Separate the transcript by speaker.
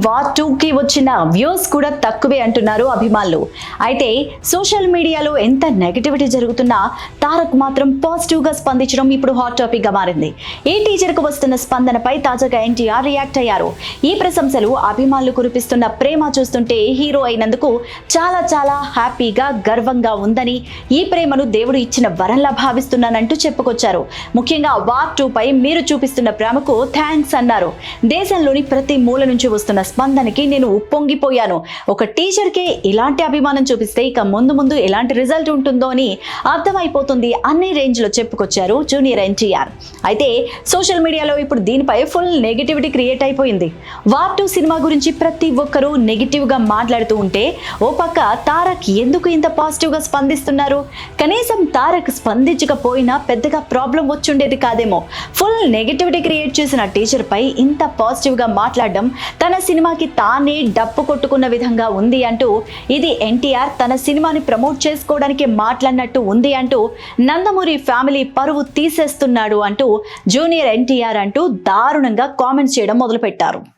Speaker 1: War 2కి వచ్చిన views కూడా తక్కువే అంటున్నారు అభిమానులు. అయితే సోషల్ మీడియాలో ఎంత నెగటివిటీ జరుగుతున్నా తారక్ మాత్రం పాజిటివ్ గా స్పందించడం ఇప్పుడు హాట్ టాపిక్ గా మారింది. ఈ టీజర్ కు వస్తున్న స్పందనపై తాజాగా ఎన్టీఆర్ రియాక్ట్ అయ్యారు. ఈ ప్రశంసలు అభిమానులు కురిపిస్తున్న ప్రేమ చూస్తుంటే హీరో అయినందుకు చాలా చాలా హ్యాపీగా గర్వంగా ఉందని, ఈ ప్రేమను దేవుడు ఇచ్చిన వరంలా భావిస్తున్నానంటూ చెప్పుకొచ్చారు. ముఖ్యంగా వార్ 2 పై మీరు చూపిస్తున్న ప్రేమకు థ్యాంక్స్ అన్నారు. దేశంలోని ప్రతి మూల నుంచి వస్తున్న స్పందనకి నేను ఉప్పొంగిపోయాను. ఒక టీచర్ కే ఇలాంటి అభిమానం చూపిస్తే ఇక ముందు ముందు ఎలాంటి రిజల్ట్ ఉంటుందో అని అర్థమైపోతుంది అన్ని రేంజ్ లో చెప్పుకొచ్చారు జూనియర్ ఎన్టీఆర్. అయితే సోషల్ మీడియాలో ఇప్పుడు దీనిపై ఫుల్ నెగటివిటీ క్రియేట్ అయిపోయింది. వార్ 2 సినిమా గురించి ప్రతి ఒక్కరూ నెగిటివ్ గా మాట్లాడుతూ ఉంటే ఓ పక్క తారక్ ఎందుకు ఇంత పాజిటివ్ గా స్పందిస్తున్నారు? కనీసం తారక్ స్పందించకపోయినా పెద్దగా ప్రాబ్లం వచ్చుండేది కాదేమో. ఫుల్ నెగటివిటీ క్రియేట్ చేసిన టీచర్ పై ఇంత పాజిటివ్ గా మాట్లాడడం తన సినిమాకి తానే డప్పు కొట్టుకున్న విధంగా ఉంది అంటూ, ఇది ఎన్టీఆర్ తన సినిమాని ప్రమోట్ చేసుకోవడానికి మాట్లాడినట్టు ఉంది అంటూ, నందమూరి ఫ్యామిలీ పరువు తీసేస్తున్నాడు అంటూ జూనియర్ ఎన్టీఆర్ అంటూ దారుణంగా కామెంట్స్ చేయడం మొదలుపెట్టారు.